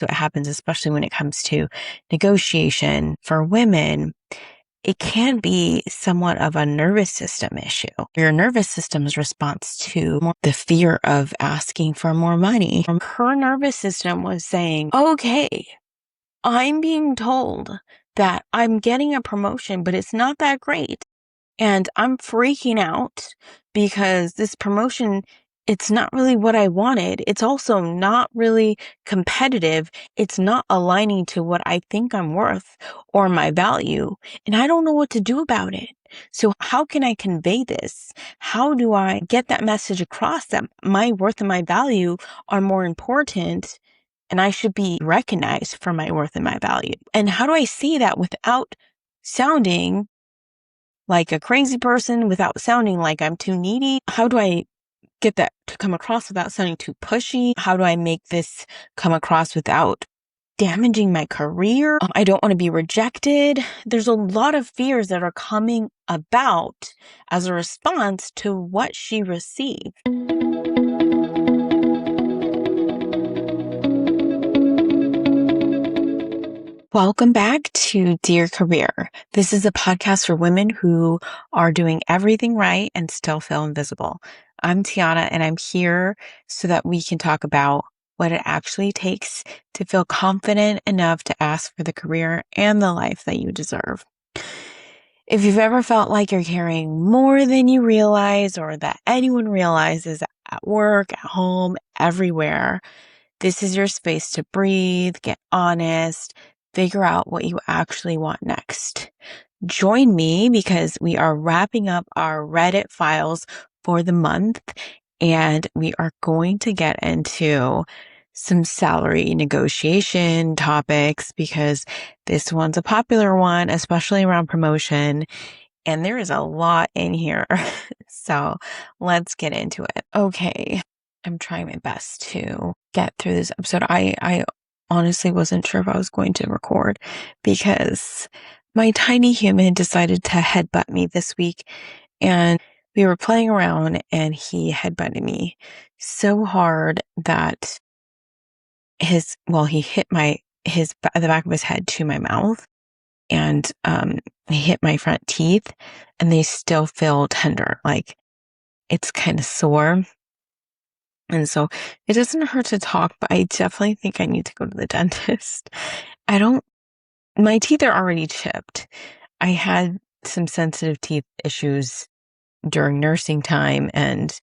So it happens, especially when it comes to negotiation for women. It can be somewhat of a nervous system issue. Your nervous system's response to the fear of asking for more money. Her nervous system was saying, okay, I'm being told that I'm getting a promotion, but it's not that great. And I'm freaking out because this promotion, it's not really what I wanted. It's also not really competitive. It's not aligning to what I think I'm worth or my value. And I don't know what to do about it. So how can I convey this? How do I get that message across that my worth and my value are more important and I should be recognized for my worth and my value? And how do I say that without sounding like a crazy person, without sounding like I'm too needy? How do I get that to come across without sounding too pushy? How do I make this come across without damaging my career? I don't want to be rejected. There's a lot of fears that are coming about as a response to what she received. Welcome back to Dear Career. This is a podcast for women who are doing everything right and still feel invisible. I'm Tiana, and I'm here so that we can talk about what it actually takes to feel confident enough to ask for the career and the life that you deserve. If you've ever felt like you're carrying more than you realize or that anyone realizes at work, at home, everywhere, this is your space to breathe, get honest, figure out what you actually want next. Join me because we are wrapping up our Reddit files for the month, and we are going to get into some salary negotiation topics because this one's a popular one, especially around promotion. And there is a lot in here. So let's get into it. Okay. I'm trying my best to get through this episode. I honestly wasn't sure if I was going to record because my tiny human decided to headbutt me this week, and we were playing around and he headbutted me so hard that he hit the back of his head to my mouth, and he hit my front teeth, and they still feel tender. Like, it's kind of sore. And so it doesn't hurt to talk, but I definitely think I need to go to the dentist. My teeth are already chipped. I had some sensitive teeth issues during nursing time, and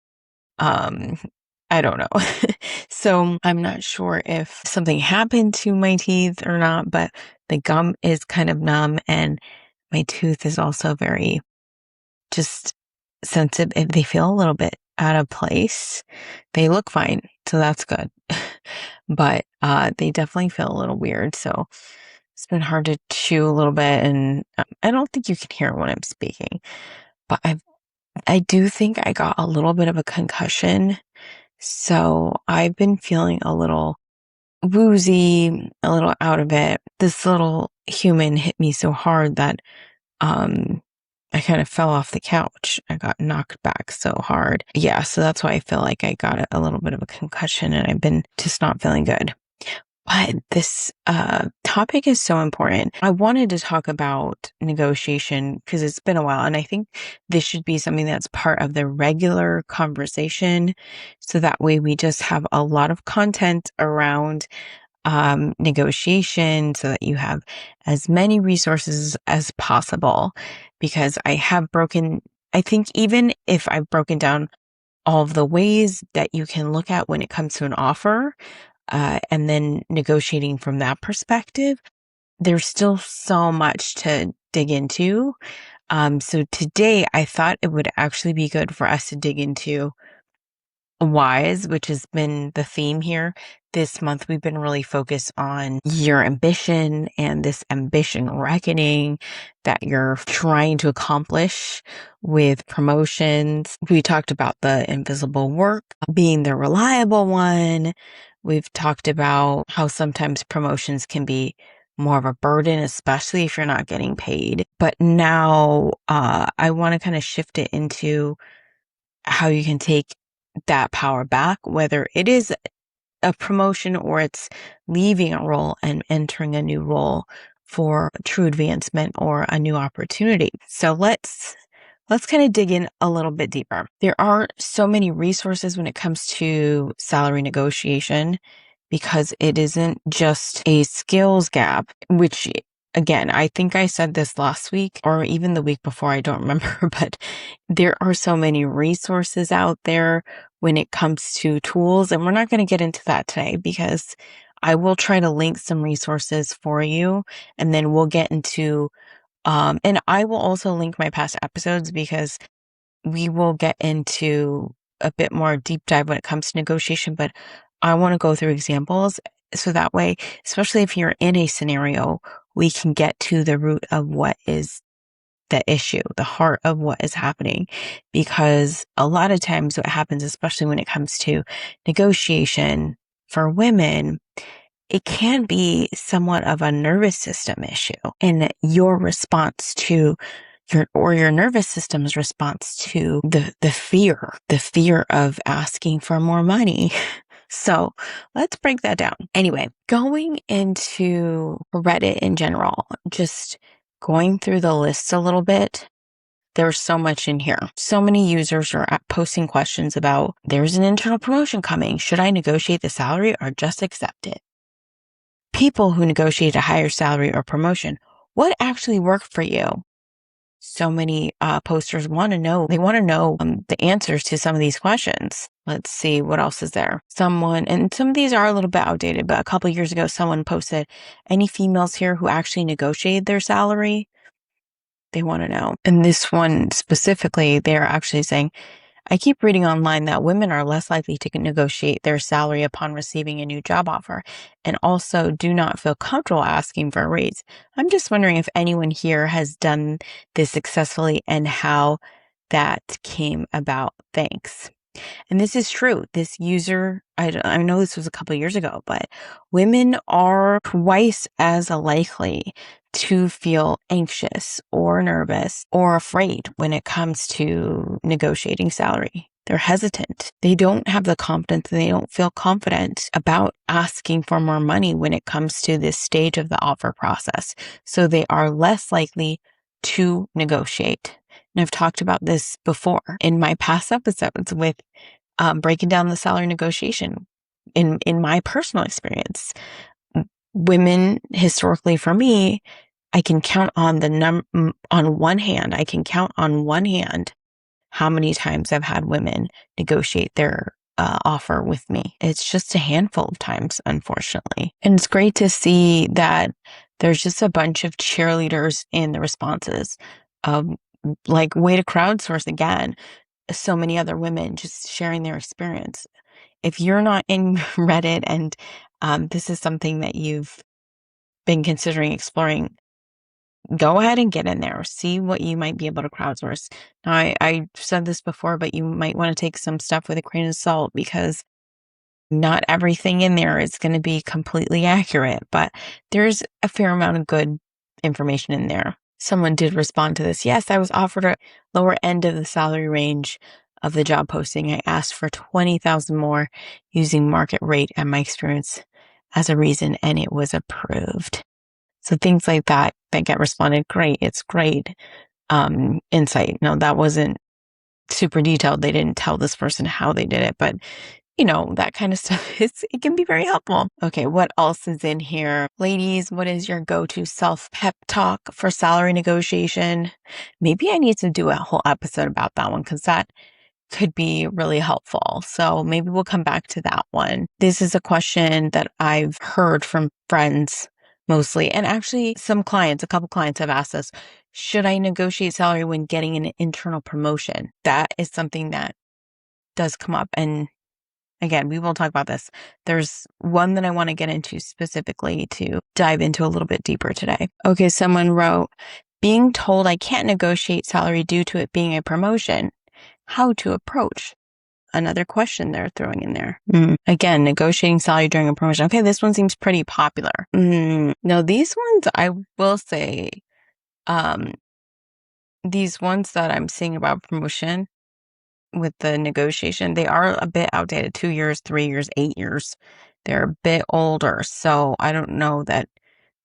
I don't know. So I'm not sure if something happened to my teeth or not, but the gum is kind of numb and my tooth is also very just sensitive. If they feel a little bit out of place, they look fine. So that's good. But they definitely feel a little weird. So it's been hard to chew a little bit. And I don't think you can hear when I'm speaking. But I do think I got a little bit of a concussion. So I've been feeling a little woozy, a little out of it. This little human hit me so hard that I kind of fell off the couch. I got knocked back so hard. Yeah, so that's why I feel like I got a little bit of a concussion and I've been just not feeling good. But this topic is so important. I wanted to talk about negotiation because it's been a while, and I think this should be something that's part of the regular conversation. So that way we just have a lot of content around negotiation so that you have as many resources as possible. Because I think even if I've broken down all of the ways that you can look at when it comes to an offer, and then negotiating from that perspective, there's still so much to dig into. So today I thought it would actually be good for us to dig into whys, which has been the theme here. This month, we've been really focused on your ambition and this ambition reckoning that you're trying to accomplish with promotions. We talked about the invisible work being the reliable one. We've talked about how sometimes promotions can be more of a burden, especially if you're not getting paid. But now I want to kind of shift it into how you can take that power back, whether it is a promotion or it's leaving a role and entering a new role for true advancement or a new opportunity. So let's kind of dig in a little bit deeper. There are so many resources when it comes to salary negotiation because it isn't just a skills gap, which again, I think I said this last week or even the week before, I don't remember, but there are so many resources out there when it comes to tools. And we're not going to get into that today because I will try to link some resources for you and then we'll get into, and I will also link my past episodes because we will get into a bit more deep dive when it comes to negotiation, but I want to go through examples so that way, especially if you're in a scenario, we can get to the root of what is the issue, the heart of what is happening. Because a lot of times what happens, especially when it comes to negotiation for women, it can be somewhat of a nervous system issue and your response to your nervous system's response to the fear of asking for more money. So let's break that down. Anyway, going into Reddit in general, just going through the lists a little bit, there's so much in here. So many users are posting questions about, there's an internal promotion coming. Should I negotiate the salary or just accept it? People who negotiate a higher salary or promotion, what actually worked for you? So many posters want to know, the answers to some of these questions. Let's see, what else is there? And some of these are a little bit outdated, but a couple of years ago, someone posted, any females here who actually negotiated their salary? They want to know. And this one specifically, they're actually saying, I keep reading online that women are less likely to negotiate their salary upon receiving a new job offer and also do not feel comfortable asking for a raise. I'm just wondering if anyone here has done this successfully and how that came about. Thanks. And this is true. This user, I know this was a couple of years ago, but women are twice as likely to feel anxious or nervous or afraid when it comes to negotiating salary. They're hesitant. They don't have the confidence and they don't feel confident about asking for more money when it comes to this stage of the offer process. So they are less likely to negotiate. And I've talked about this before in my past episodes with breaking down the salary negotiation. In my personal experience, women historically for me, I can count on on one hand. I can count on one hand how many times I've had women negotiate their offer with me. It's just a handful of times, unfortunately. And it's great to see that there's just a bunch of cheerleaders in the responses. Like way to crowdsource again, so many other women just sharing their experience. If you're not in Reddit and this is something that you've been considering exploring, go ahead and get in there. See what you might be able to crowdsource. Now, I said this before, but you might want to take some stuff with a grain of salt because not everything in there is going to be completely accurate, but there's a fair amount of good information in there. Someone did respond to this. Yes, I was offered a lower end of the salary range of the job posting. I asked for 20,000 more using market rate and my experience as a reason, and it was approved. So things like that get responded. Great. It's great. Insight. No, that wasn't super detailed. They didn't tell this person how they did it, but that kind of stuff it can be very helpful. Okay, what else is in here? Ladies, what is your go-to self-pep talk for salary negotiation? Maybe I need to do a whole episode about that one because that could be really helpful. So maybe we'll come back to that one. This is a question that I've heard from friends mostly, and actually a couple clients have asked us, should I negotiate salary when getting an internal promotion? That is something that does come up, and again, we will talk about this. There's one that I want to get into specifically to dive into a little bit deeper today. Okay, someone wrote, being told I can't negotiate salary due to it being a promotion. How to approach? Another question they're throwing in there. Again, negotiating salary during a promotion. Okay, this one seems pretty popular. No, these ones, I will say, these ones that I'm seeing about promotion with the negotiation, they are a bit outdated. 2 years, 3 years, 8 years. They're a bit older, so I don't know that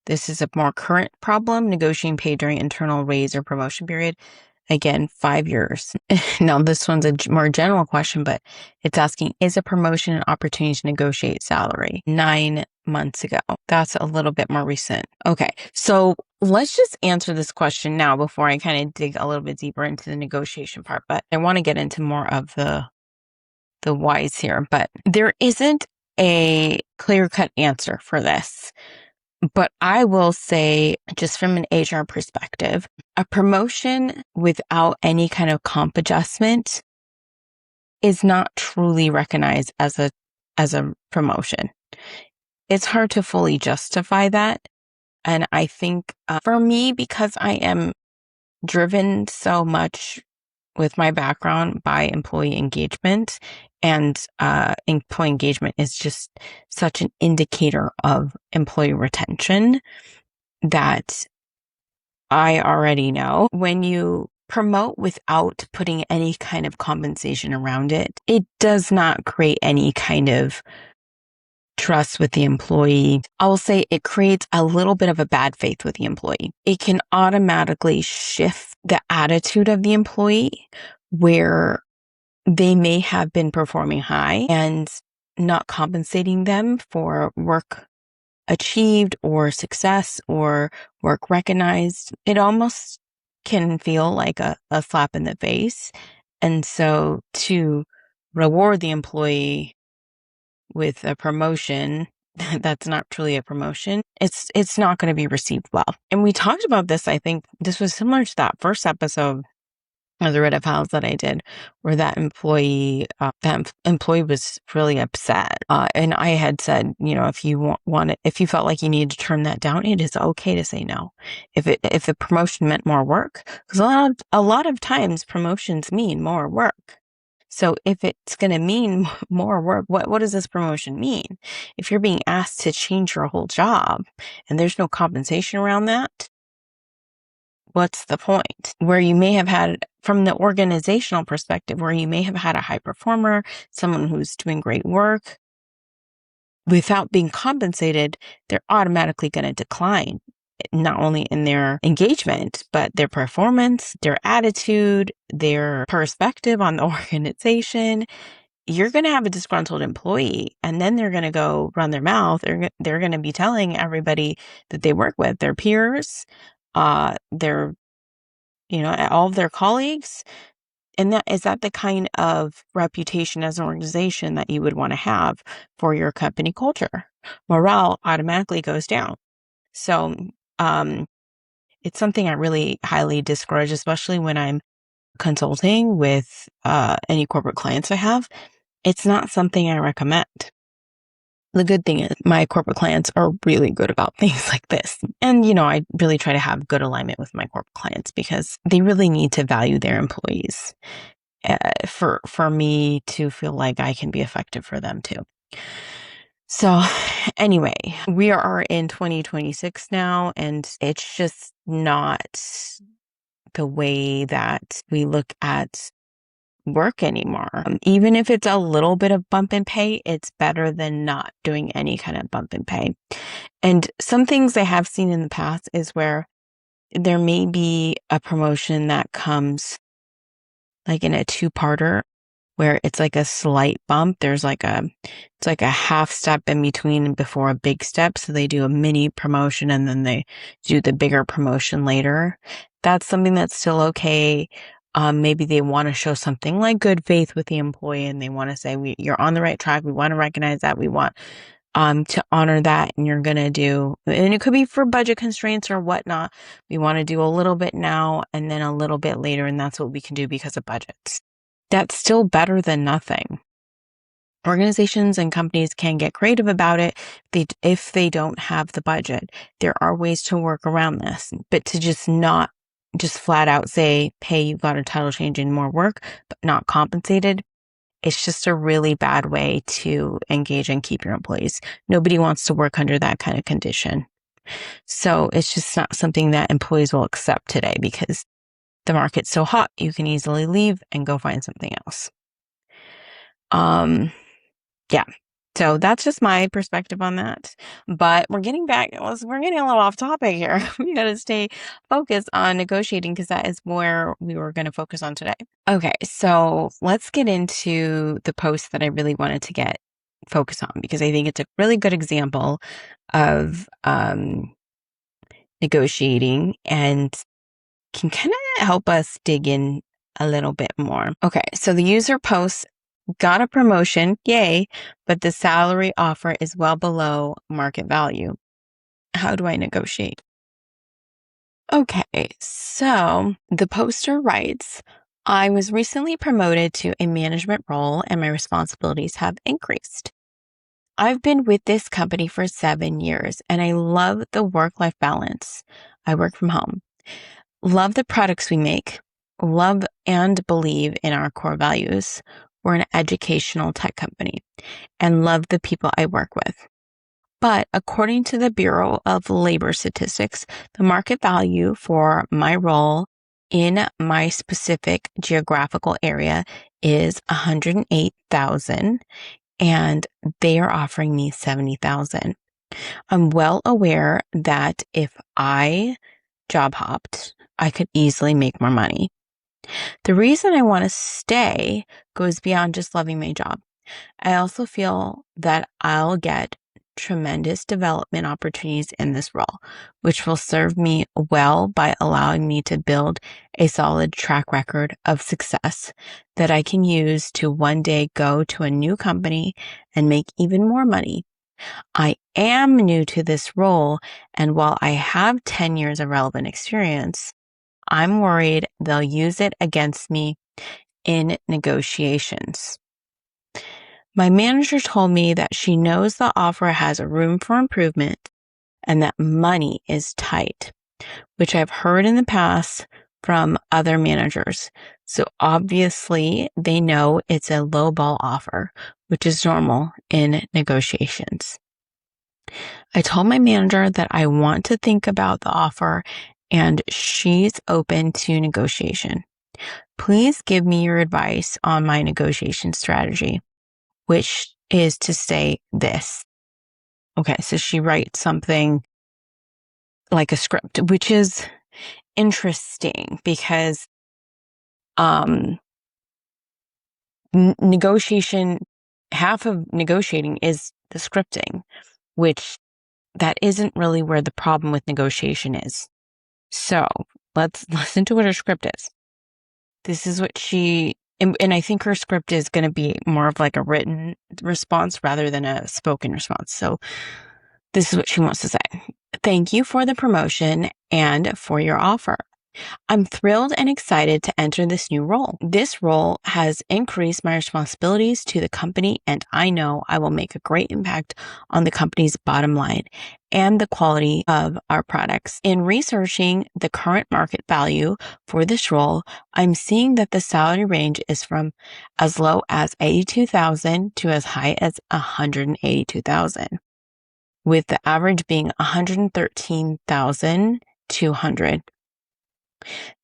this is a more current problem, negotiating pay during internal raise or promotion period. Again, 5 years. Now, this one's a more general question, but it's asking, is a promotion an opportunity to negotiate salary? 9 months ago. That's a little bit more recent. Okay, so let's just answer this question now before I kind of dig a little bit deeper into the negotiation part. But I want to get into more of the whys here. But there isn't a clear-cut answer for this. But I will say, just from an HR perspective, a promotion without any kind of comp adjustment is not truly recognized as a promotion. It's hard to fully justify that. And I think for me, because I am driven so much with my background by employee engagement, and employee engagement is just such an indicator of employee retention, that I already know when you promote without putting any kind of compensation around it, it does not create any kind of trust with the employee. I will say it creates a little bit of a bad faith with the employee. It can automatically shift the attitude of the employee, where they may have been performing high and not compensating them for work achieved or success or work recognized. It almost can feel like a slap in the face. And so to reward the employee with a promotion that's not truly a promotion, it's not going to be received well. And we talked about this, I think this was similar to that first episode of the Red Up House that I did, where that employee was really upset. And I had said, if you if you felt like you needed to turn that down, it is okay to say no. If the promotion meant more work, because a lot of times promotions mean more work. So if it's going to mean more work, what does this promotion mean? If you're being asked to change your whole job and there's no compensation around that, what's the point? Where you may have had, from the organizational perspective, where you may have had a high performer, someone who's doing great work, without being compensated, they're automatically going to decline, not only in their engagement, but their performance, their attitude, their perspective on the organization. You're going to have a disgruntled employee, and then they're going to go run their mouth. They're going to be telling everybody that they work with, their peers, their, all of their colleagues. And is that the kind of reputation as an organization that you would want to have for your company culture? Morale automatically goes down. So, it's something I really highly discourage, especially when I'm consulting with any corporate clients I have. It's not something I recommend. The good thing is my corporate clients are really good about things like this. And, I really try to have good alignment with my corporate clients because they really need to value their employees for me to feel like I can be effective for them too. So anyway, we are in 2026 now, and it's just not the way that we look at work anymore. Even if it's a little bit of bump in pay, it's better than not doing any kind of bump in pay. And some things I have seen in the past is where there may be a promotion that comes like in a two-parter, where it's like a slight bump. It's like a half step in between before a big step. So they do a mini promotion and then they do the bigger promotion later. That's something that's still okay. Maybe they want to show something like good faith with the employee, and they want to say, you're on the right track. We want to recognize that. We want to honor that. And you're going to do, and it could be for budget constraints or whatnot. We want to do a little bit now and then a little bit later. And that's what we can do because of budgets. That's still better than nothing. Organizations and companies can get creative about it if they don't have the budget. There are ways to work around this, but to just not just flat out say, hey, you've got a title change and more work, but not compensated. It's just a really bad way to engage and keep your employees. Nobody wants to work under that kind of condition. So it's just not something that employees will accept today because the market's so hot, you can easily leave and go find something else. Yeah. So that's just my perspective on that. But we're getting a little off topic here. We got to stay focused on negotiating because that is where we were going to focus on today. Okay, so let's get into the post that I really wanted to get focused on because I think it's a really good example of negotiating and can kind of help us dig in a little bit more. Okay, so the user posts, got a promotion, yay, but the salary offer is well below market value. How do I negotiate? Okay, so the poster writes, I was recently promoted to a management role and my responsibilities have increased. I've been with this company for 7 years and I love the work-life balance. I work from home. Love the products we make. Love and believe in our core values. We're an educational tech company and love the people I work with. But according to the Bureau of Labor Statistics, the market value for my role in my specific geographical area is $108,000 and they are offering me $70,000. I'm well aware that if I job hopped, I could easily make more money. The reason I want to stay goes beyond just loving my job. I also feel that I'll get tremendous development opportunities in this role, which will serve me well by allowing me to build a solid track record of success that I can use to one day go to a new company and make even more money. I am new to this role, and while I have 10 years of relevant experience, I'm worried they'll use it against me in negotiations. My manager told me that she knows the offer has a room for improvement and that money is tight, which I've heard in the past from other managers. So obviously they know it's a lowball offer, which is normal in negotiations. I told my manager that I want to think about the offer and she's open to negotiation. Please give me your advice on my negotiation strategy, which is to say this. Okay, so she writes something like a script, which is interesting because negotiation, half of negotiating is the scripting, which that isn't really where the problem with negotiation is. So let's listen to what her script is. This is what and I think her script is going to be more of like a written response rather than a spoken response. So this is what she wants to say. Thank you for the promotion and for your offer. I'm thrilled and excited to enter this new role. This role has increased my responsibilities to the company, and I know I will make a great impact on the company's bottom line and the quality of our products. In researching the current market value for this role, I'm seeing that the salary range is from as low as $82,000 to as high as $182,000, with the average being $113,200.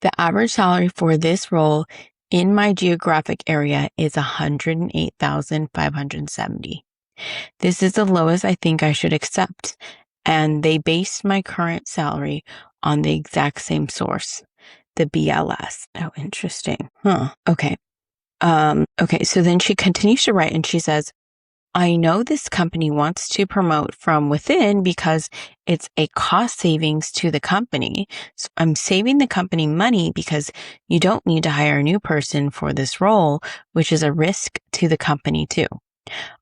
The average salary for this role in my geographic area is $108,570. This is the lowest I think I should accept, and they based my current salary on the exact same source, the BLS. Oh, interesting. Huh. Okay. Okay, so then she continues to write and she says, I know this company wants to promote from within because it's a cost savings to the company. So I'm saving the company money because you don't need to hire a new person for this role, which is a risk to the company too.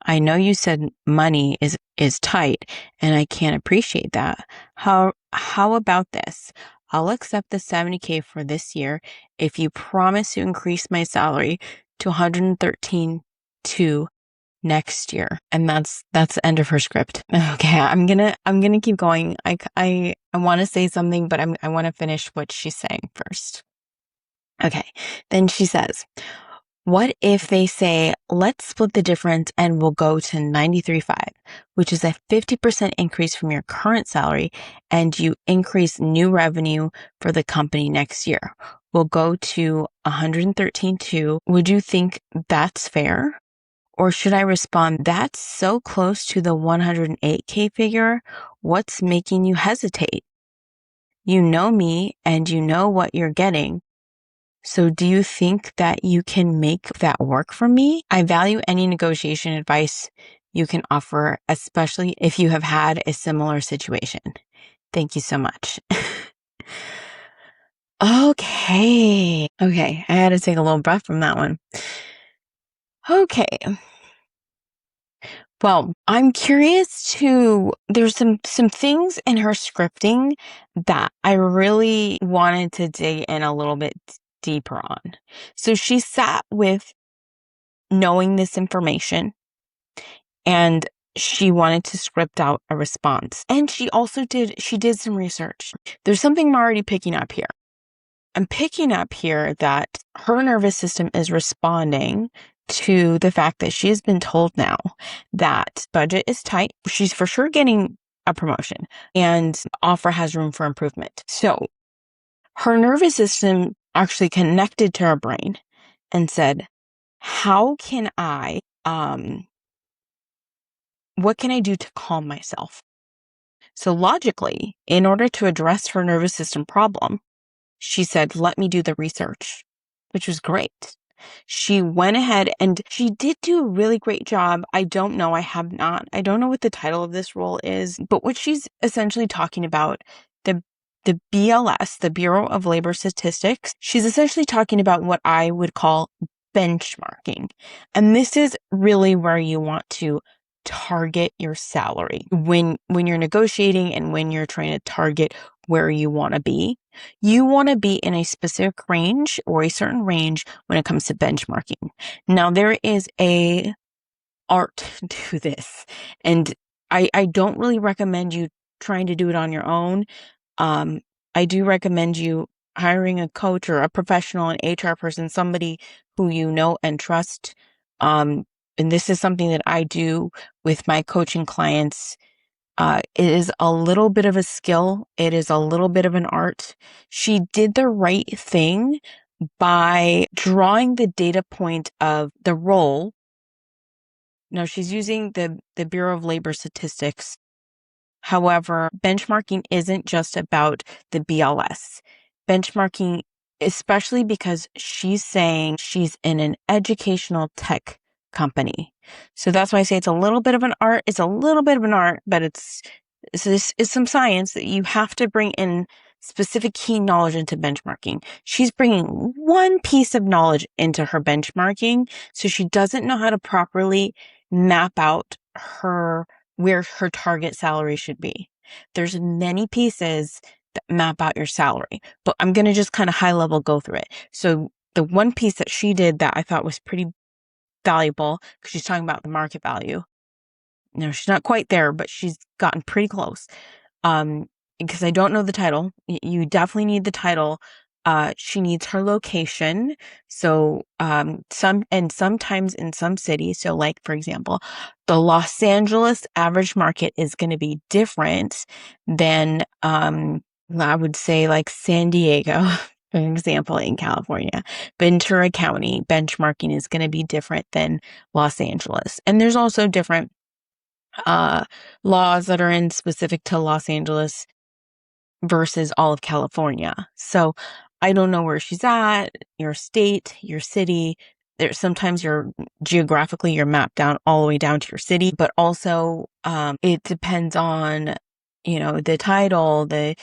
I know you said money is tight and I can't appreciate that. How about this? I'll accept the 70K for this year if you promise to increase my salary to 113,200 next year. And that's the end of her script. Okay, I'm gonna keep going. I want to say something, but I want to finish what she's saying first. Okay, then she says, what if they say, let's split the difference and we'll go to 93.5, which is a 50% increase from your current salary, and you increase new revenue for the company next year. We'll go to 113.2. Would you think that's fair? Or should I respond, that's so close to the 108K figure? What's making you hesitate? You know me and you know what you're getting. So do you think that you can make that work for me? I value any negotiation advice you can offer, especially if you have had a similar situation. Thank you so much. Okay. I had to take a little breath from that one. Okay. Well, I'm curious there's some things in her scripting that I really wanted to dig in a little bit deeper on. So she sat with knowing this information and she wanted to script out a response. And she did some research. There's something I'm already picking up here. I'm picking up here that her nervous system is responding to the fact that she has been told now that budget is tight. She's for sure getting a promotion and offer has room for improvement. So her nervous system actually connected to her brain and said, how can what can I do to calm myself? So logically, in order to address her nervous system problem, she said, let me do the research, which was great. She went ahead and she did do a really great job. I don't know what the title of this role is, but what she's essentially talking about, the BLS, the Bureau of Labor Statistics, she's essentially talking about what I would call benchmarking. And this is really where you want to target your salary when you're negotiating and when you're trying to target where you want to be. You want to be in a specific range or a certain range when it comes to benchmarking. Now, there is a art to this, and I don't really recommend you trying to do it on your own. I do recommend you hiring a coach or a professional, an HR person, somebody who you know and trust. And this is something that I do with my coaching clients. It is a little bit of a skill. It is a little bit of an art. She did the right thing by drawing the data point of the role. Now she's using the Bureau of Labor Statistics. However, benchmarking isn't just about the BLS. Benchmarking, especially because she's saying she's in an educational tech company. So that's why I say it's a little bit of an art. It's a little bit of an art, but it's some science that you have to bring in specific key knowledge into benchmarking. She's bringing one piece of knowledge into her benchmarking, so she doesn't know how to properly map out where her target salary should be. There's many pieces that map out your salary, but I'm going to just kind of high level go through it. So the one piece that she did that I thought was pretty valuable, because she's talking about the market value. No, she's not quite there, but she's gotten pretty close. Because I don't know the title. You definitely need the title. She needs her location. So, sometimes in some cities, so like, for example, the Los Angeles average market is going to be different than, I would say like San Diego, for example, in California. Ventura County benchmarking is going to be different than Los Angeles. And there's also different laws that are in specific to Los Angeles versus all of California. So I don't know where she's at, your state, your city. Sometimes you're mapped down all the way down to your city, but also it depends on, the title, the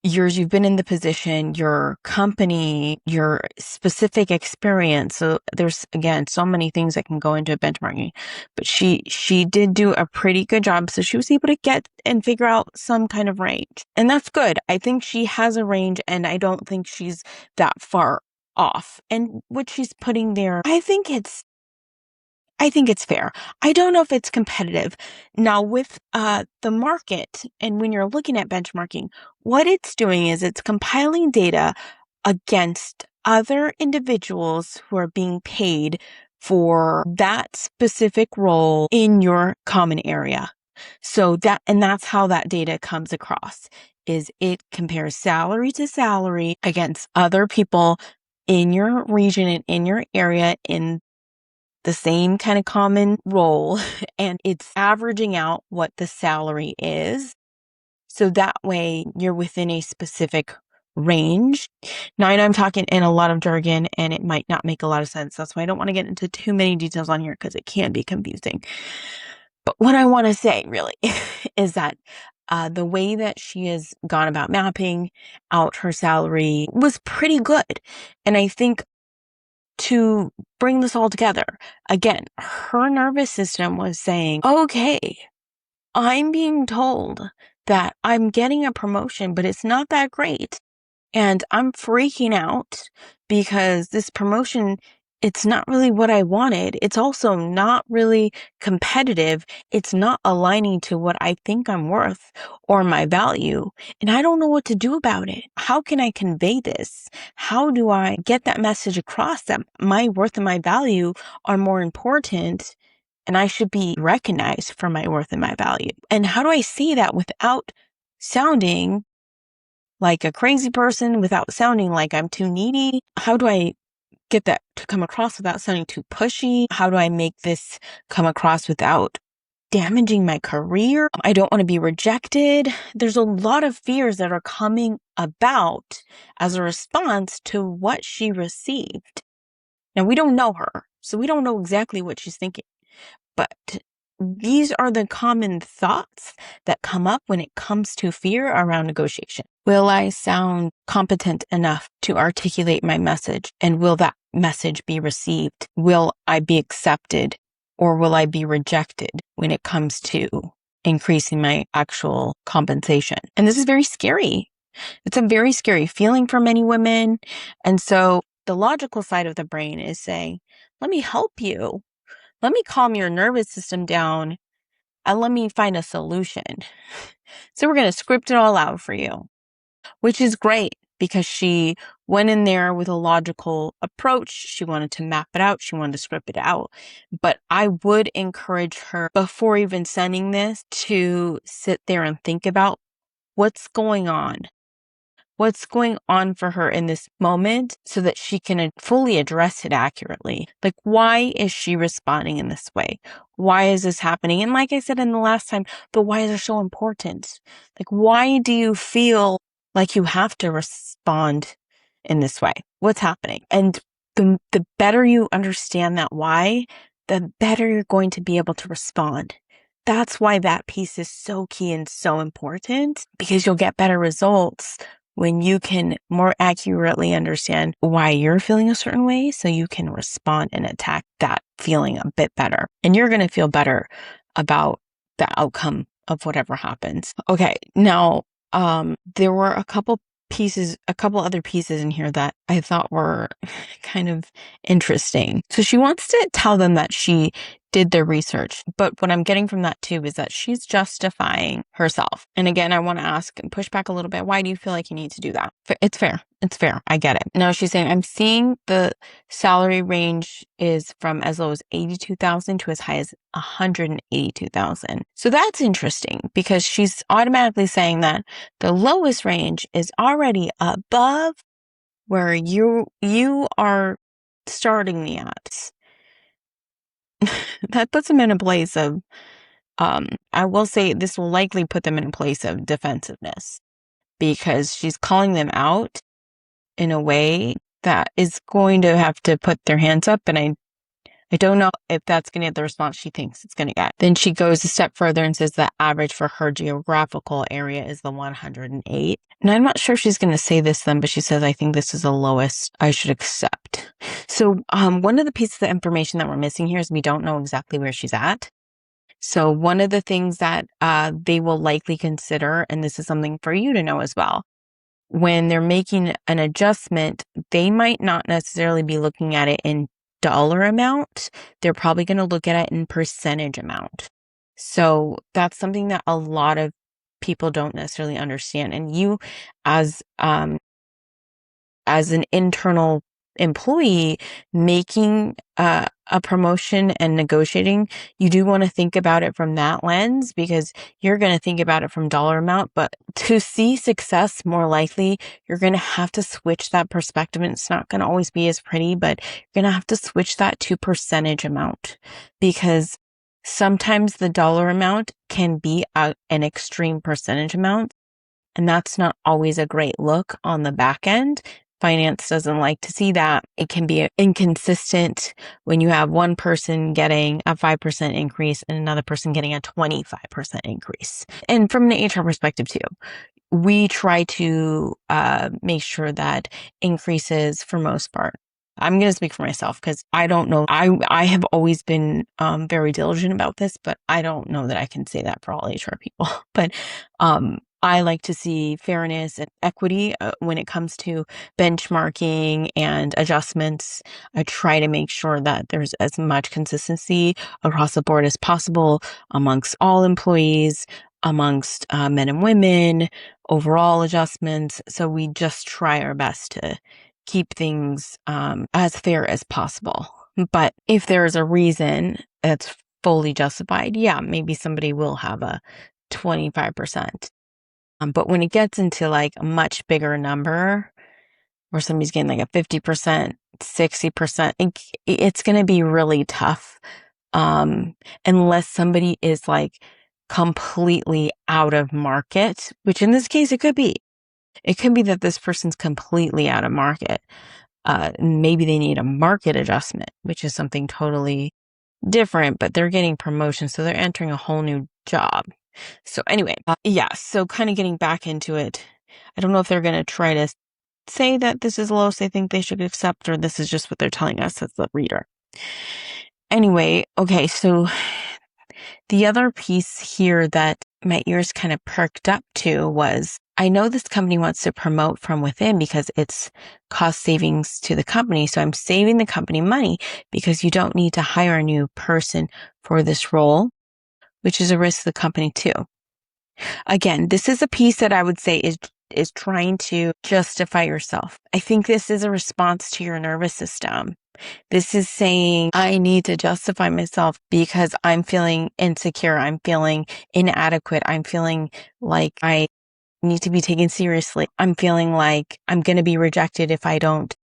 years you've been in the position, your company, your specific experience. So there's, again, so many things that can go into benchmarking, but she did do a pretty good job. So she was able to get and figure out some kind of range, and that's good. I think she has a range, and I don't think she's that far off. And what she's putting there, I think it's fair. I don't know if it's competitive. Now with the market, and when you're looking at benchmarking, what it's doing is it's compiling data against other individuals who are being paid for that specific role in your common area. So that's how that data comes across, is it compares salary to salary against other people in your region and in your area in the same kind of common role and it's averaging out what the salary is. So that way you're within a specific range. Now, I know I'm talking in a lot of jargon and it might not make a lot of sense. That's why I don't want to get into too many details on here because it can be confusing. But what I want to say really is that the way that she has gone about mapping out her salary was pretty good. And I think to bring this all together, again, her nervous system was saying, okay, I'm being told that I'm getting a promotion, but it's not that great. And I'm freaking out because this promotion, it's not really what I wanted. It's also not really competitive. It's not aligning to what I think I'm worth or my value. And I don't know what to do about it. How can I convey this? How do I get that message across that my worth and my value are more important and I should be recognized for my worth and my value? And how do I say that without sounding like a crazy person, without sounding like I'm too needy? How do I get that to come across without sounding too pushy? How do I make this come across without damaging my career? I don't want to be rejected. There's a lot of fears that are coming about as a response to what she received. Now, we don't know her, so we don't know exactly what she's thinking. But these are the common thoughts that come up when it comes to fear around negotiation. Will I sound competent enough to articulate my message? And will that message be received? Will I be accepted or will I be rejected when it comes to increasing my actual compensation? And this is very scary. It's a very scary feeling for many women. And so the logical side of the brain is saying, let me help you. Let me calm your nervous system down and let me find a solution. So we're going to script it all out for you, which is great because she went in there with a logical approach. She wanted to map it out. She wanted to script it out. But I would encourage her before even sending this to sit there and think about what's going on. What's going on for her in this moment so that she can fully address it accurately. Like, why is she responding in this way? Why is this happening? And like I said in the last time, the whys are so important. Like, why do you feel like you have to respond in this way? What's happening? And the better you understand that why, the better you're going to be able to respond. That's why that piece is so key and so important, because you'll get better results when you can more accurately understand why you're feeling a certain way so you can respond and attack that feeling a bit better. And you're going to feel better about the outcome of whatever happens. Okay, now there were a couple other pieces in here that I thought were kind of interesting. So she wants to tell them that she did their research, but what I'm getting from that too is that she's justifying herself. And again, I want to ask and push back a little bit. Why do you feel like you need to do that? It's fair. It's fair. I get it. Now she's saying, I'm seeing the salary range is from as low as 82,000 to as high as 182,000. So that's interesting because she's automatically saying that the lowest range is already above where you are starting me at. That puts them in a place of, I will say this will likely put them in a place of defensiveness because she's calling them out in a way that is going to have to put their hands up. And I don't know if that's going to get the response she thinks it's going to get. Then she goes a step further and says the average for her geographical area is the 108. And I'm not sure if she's going to say this then, but she says, I think this is the lowest I should accept. So one of the pieces of information that we're missing here is we don't know exactly where she's at. So one of the things that they will likely consider, and this is something for you to know as well, when they're making an adjustment, they might not necessarily be looking at it in dollar amount. They're probably going to look at it in percentage amount. So that's something that a lot of people don't necessarily understand. And you as an internal employee making a promotion and negotiating, you do want to think about it from that lens, because you're going to think about it from dollar amount. But to see success more likely, you're going to have to switch that perspective. And it's not going to always be as pretty, but you're going to have to switch that to percentage amount, because sometimes the dollar amount can be an extreme percentage amount. And that's not always a great look on the back end. Finance doesn't like to see that. It can be inconsistent when you have one person getting a 5% increase and another person getting a 25% increase. And from an HR perspective too, we try to make sure that increases, for most part, I'm going to speak for myself because I don't know. I have always been very diligent about this, but I don't know that I can say that for all HR people. But I like to see fairness and equity when it comes to benchmarking and adjustments. I try to make sure that there's as much consistency across the board as possible amongst all employees, amongst men and women, overall adjustments. So we just try our best to keep things as fair as possible. But if there is a reason that's fully justified, yeah, maybe somebody will have a 25%. But when it gets into like a much bigger number, where somebody's getting like a 50%, 60%, it's going to be really tough. Unless somebody is like completely out of market, which in this case it could be. It could be that this person's completely out of market. Maybe they need a market adjustment, which is something totally different, but they're getting promotion, so they're entering a whole new job. So anyway, yeah, so kind of getting back into it. I don't know if they're going to try to say that this is the lowest they think they should accept, or this is just what they're telling us as the reader. Anyway, okay, so the other piece here that my ears kind of perked up to was, I know this company wants to promote from within because it's cost savings to the company. So I'm saving the company money because you don't need to hire a new person for this role, which is a risk to the company too. Again, this is a piece that I would say is trying to justify yourself. I think this is a response to your nervous system. This is saying, I need to justify myself because I'm feeling insecure. I'm feeling inadequate. I'm feeling like I need to be taken seriously. I'm feeling like I'm going to be rejected if I don't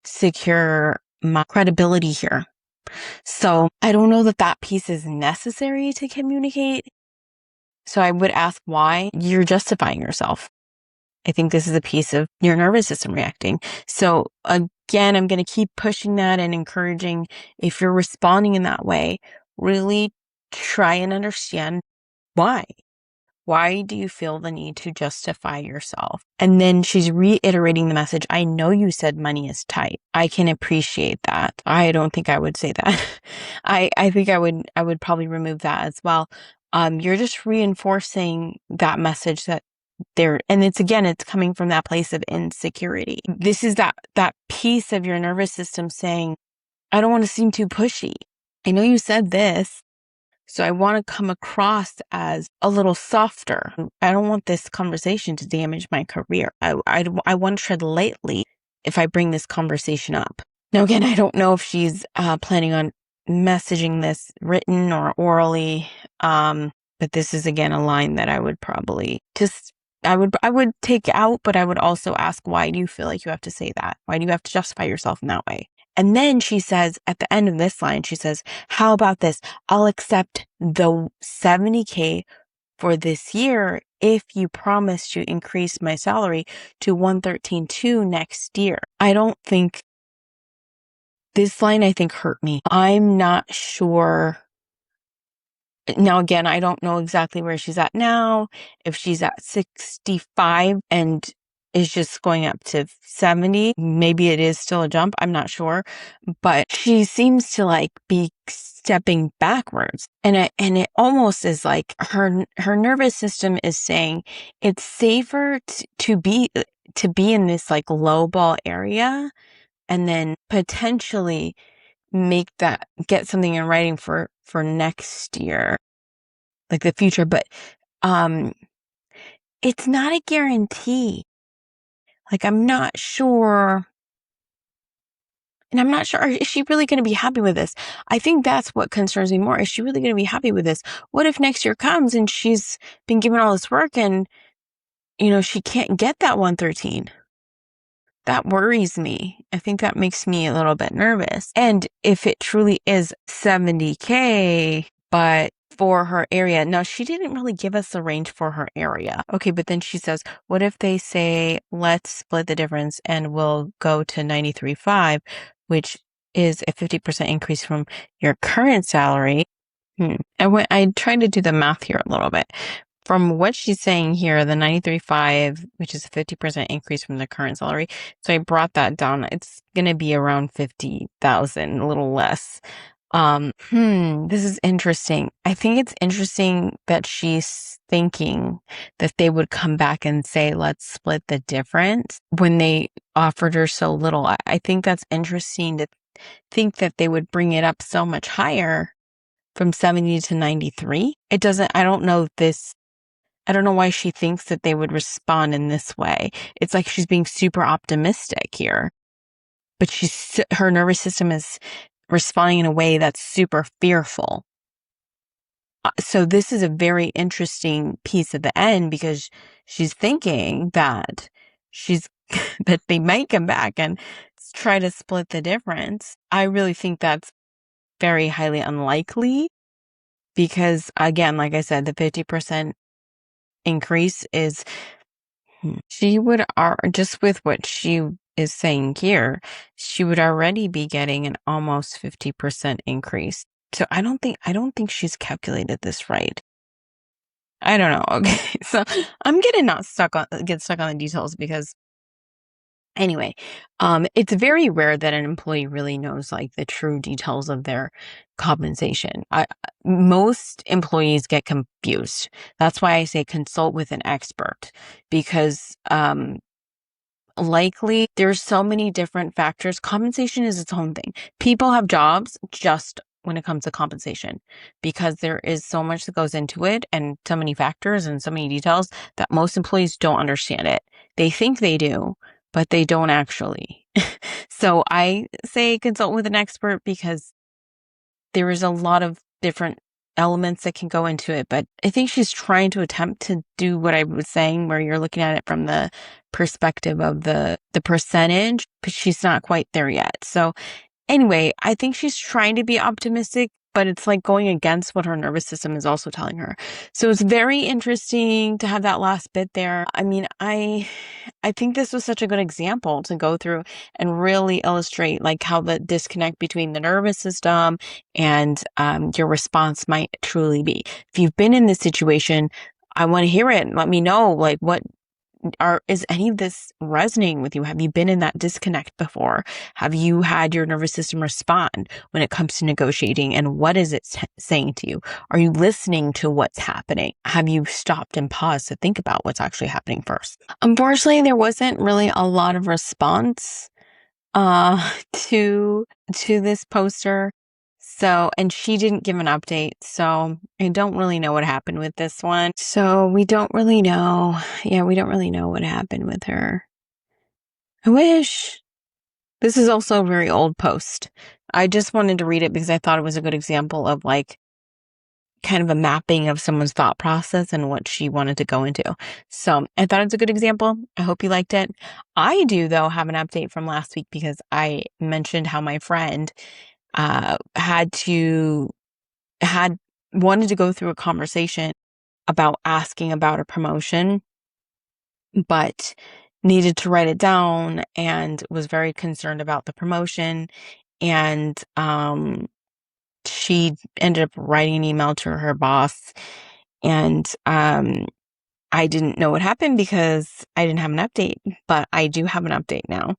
secure my credibility here. So I don't know that that piece is necessary to communicate. So I would ask why you're justifying yourself. I think this is a piece of your nervous system reacting. So again, I'm going to keep pushing that and encouraging, if you're responding in that way, really try and understand why. Why do you feel the need to justify yourself? And then she's reiterating the message. I know you said money is tight. I can appreciate that. I don't think I would say that. I think I would probably remove that as well. You're just reinforcing that message that there, and it's coming from that place of insecurity. This is that piece of your nervous system saying, I don't want to seem too pushy. I know you said this, so I want to come across as a little softer. I don't want this conversation to damage my career. I want to tread lightly if I bring this conversation up. Now, again, I don't know if she's planning on messaging this written or orally, but this is, again, a line that I would probably I would take out, but I would also ask, why do you feel like you have to say that? Why do you have to justify yourself in that way? And then she says, at the end of this line, she says, how about this? I'll accept the $70K for this year if you promise to increase my salary to $113,200 next year. I don't think this line, I think, hurt me. I'm not sure. Now, again, I don't know exactly where she's at now. If she's at 65 and is just going up to 70, maybe it is still a jump. I'm not sure, but she seems to like be stepping backwards. And it almost is like her nervous system is saying it's safer to be in this like low ball area, and then potentially get something in writing for next year, like the future. But it's not a guarantee. Like, I'm not sure And I'm not sure, is she really going to be happy with this? I think that's what concerns me more. Is she really going to be happy with this? What if next year comes and she's been given all this work and, she can't get that 113? That worries me. I think that makes me a little bit nervous. And if it truly is 70K, but for her area, now she didn't really give us a range for her area. Okay, but then she says, what if they say, let's split the difference and we'll go to 93.5, which is a 50% increase from your current salary. I tried to do the math here a little bit. From what she's saying here, the 93.5, which is a 50% increase from the current salary. So I brought that down. It's going to be around 50,000, a little less. This is interesting. I think it's interesting that she's thinking that they would come back and say, let's split the difference when they offered her so little. I think that's interesting to think that they would bring it up so much higher from 70 to 93. I don't know this. I don't know why she thinks that they would respond in this way. It's like she's being super optimistic here, but her nervous system is responding in a way that's super fearful. So this is a very interesting piece at the end because she's thinking that that they might come back and try to split the difference. I really think that's very highly unlikely because, again, like I said, the 50% increase is, she would, just with what she is saying here, she would already be getting an almost 50% increase. So I don't think she's calculated this right. I don't know. Okay. So I'm getting not get stuck on the details because anyway, it's very rare that an employee really knows like the true details of their compensation. Most employees get confused. That's why I say consult with an expert because, likely there's so many different factors. Compensation is its own thing. People have jobs just when it comes to compensation because there is so much that goes into it and so many factors and so many details that most employees don't understand it. They think they do, but they don't actually. So I say consult with an expert because there is a lot of different elements that can go into it. But I think she's trying to attempt to do what I was saying, where you're looking at it from the perspective of the percentage, but she's not quite there yet. So anyway, I think she's trying to be optimistic, but it's like going against what her nervous system is also telling her. So it's very interesting to have that last bit there. I mean, I think this was such a good example to go through and really illustrate like how the disconnect between the nervous system and your response might truly be. If you've been in this situation, I want to hear it. Let me know, like, is any of this resonating with you? Have you been in that disconnect before? Have you had your nervous system respond when it comes to negotiating? And what is it saying to you? Are you listening to what's happening? Have you stopped and paused to think about what's actually happening first? Unfortunately, there wasn't really a lot of response to this poster. So, and she didn't give an update. So I don't really know what happened with this one. So we don't really know. Yeah, we don't really know what happened with her. I wish. This is also a very old post. I just wanted to read it because I thought it was a good example of like kind of a mapping of someone's thought process and what she wanted to go into. So I thought it's a good example. I hope you liked it. I do, though, have an update from last week because I mentioned how my friend had wanted to go through a conversation about asking about a promotion, but needed to write it down and was very concerned about the promotion. And she ended up writing an email to her boss, and I didn't know what happened because I didn't have an update, but I do have an update now.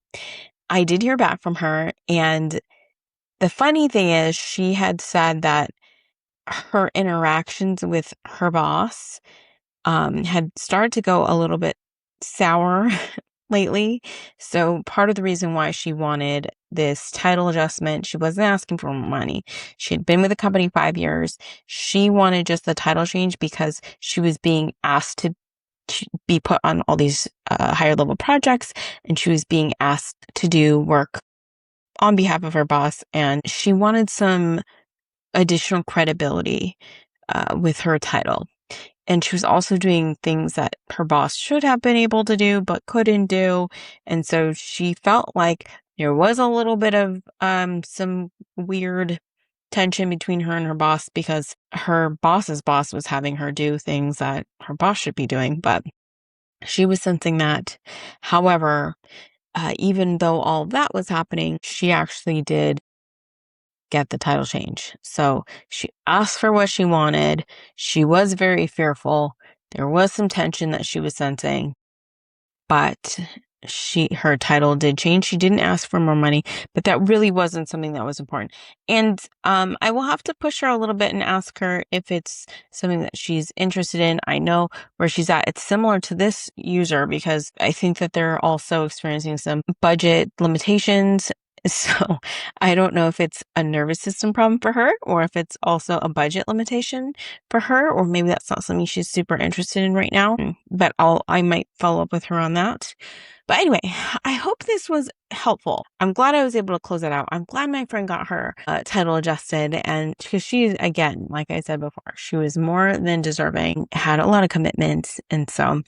I did hear back from her, and the funny thing is she had said that her interactions with her boss had started to go a little bit sour lately. So part of the reason why she wanted this title adjustment, she wasn't asking for more money. She had been with the company 5 years. She wanted just the title change because she was being asked to be put on all these higher level projects, and she was being asked to do work on behalf of her boss, and she wanted some additional credibility with her title. And she was also doing things that her boss should have been able to do, but couldn't do. And so she felt like there was a little bit of some weird tension between her and her boss, because her boss's boss was having her do things that her boss should be doing. But she was sensing that. However, even though all that was happening, she actually did get the title change. So she asked for what she wanted. She was very fearful. There was some tension that she was sensing, but her title did change. She didn't ask for more money, but that really wasn't something that was important. And I will have to push her a little bit and ask her if it's something that she's interested in. I know where she's at. It's similar to this user, because I think that they're also experiencing some budget limitations. So I don't know if it's a nervous system problem for her, or if it's also a budget limitation for her, or maybe that's not something she's super interested in right now. But I might follow up with her on that. But anyway, I hope this was helpful. I'm glad I was able to close that out. I'm glad my friend got her title adjusted, and because she, again, like I said before, she was more than deserving, had a lot of commitments, and so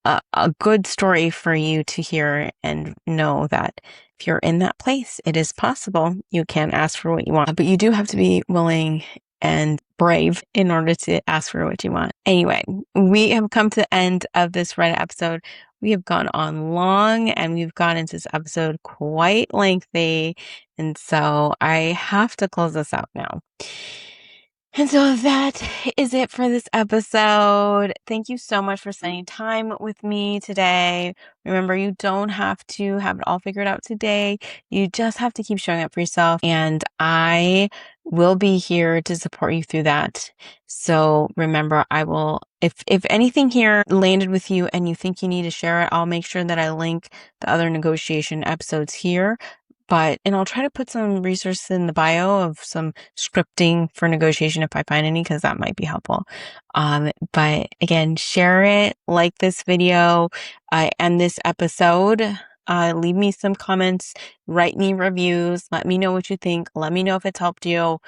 a good story for you to hear and know that if you're in that place, it is possible. You can ask for what you want, but you do have to be willing and brave in order to ask for what you want. Anyway, we have come to the end of this Reddit episode. We have gone on long, and we've gone into this episode quite lengthy. And so I have to close this out now. And so that is it for this episode. Thank you so much for spending time with me today. Remember, you don't have to have it all figured out today. You just have to keep showing up for yourself. And I will be here to support you through that. So remember, I will, if anything here landed with you and you think you need to share it, I'll make sure that I link the other negotiation episodes here. And I'll try to put some resources in the bio of some scripting for negotiation if I find any, because that might be helpful. But again, share it, like this video, and this episode. Leave me some comments, write me reviews, let me know what you think. Let me know if it's helped you.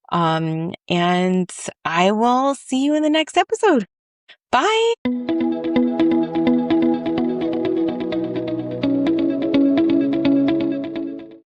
And I will see you in the next episode. Bye.